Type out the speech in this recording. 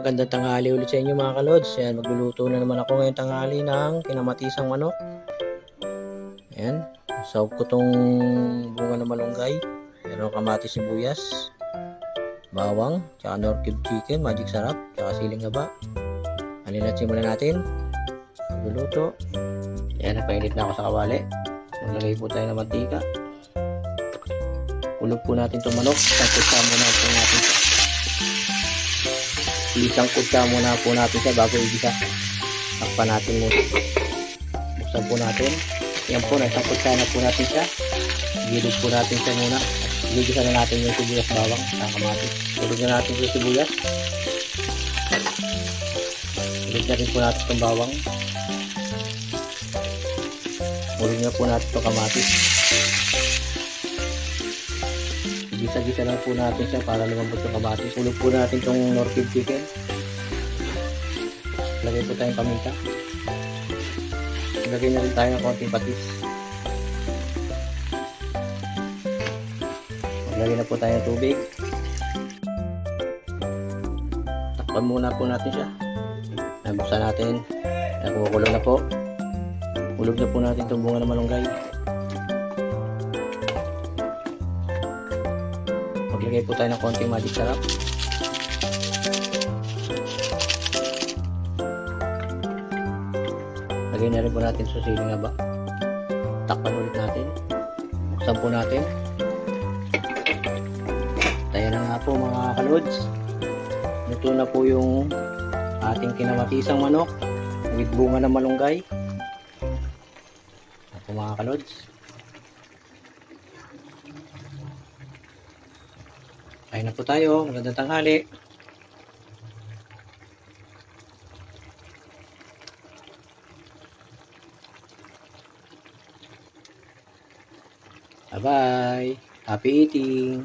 Magandang tanghali ulit sa inyo mga kalods. Ayan, magluluto na naman ako ngayong tanghali ng kinamatisang manok. Ayan, sahog ko tong bunga ng malunggay. Meron kamatis, sibuyas, bawang, tsaka nor cube chicken, magic sarap, tsaka siling haba. Alinatsin muna natin. Magluluto. Ayan, napainit na ako sa kawali. Maglagay po tayo ng mantika. Kulog po natin itong manok. Sangkutsa muna po natin siya. Isangkutsa muna po natin siya bago igisa. Takpan natin muna. Buksan po natin. Yan po, nasangkutsa na po natin siya. Gilid po natin siya muna. Igisa na natin yung sibuyas, bawang, at kamatis. Tulog na natin yung sibuyas. Tulog na rin po natin itong bawang. Tulog na po natin itong kamatis. Gisa-gisa lang po natin siya para lumambot yung kamatis. Ulog po natin itong nor cube chicken. Lagay po tayong paminta. Lagay na rin tayo ng konting patis. Lagay na po tayo ng tubig. Takpan muna po natin siya. Buksan natin. Kumukulo na po. Ulog na po natin itong bunga ng malunggay. Maglagay po tayo ng konting magic sarap. Lagay na rin po natin sa siling haba. Takpan ulit natin. Buksan po natin. Tayo na nga po mga kalods. Luto na po yung ating kinamatisang manok with bunga ng malunggay. Ito mga kalods. Kain na po tayo. Magandang tanghali. Bye-bye. Happy eating.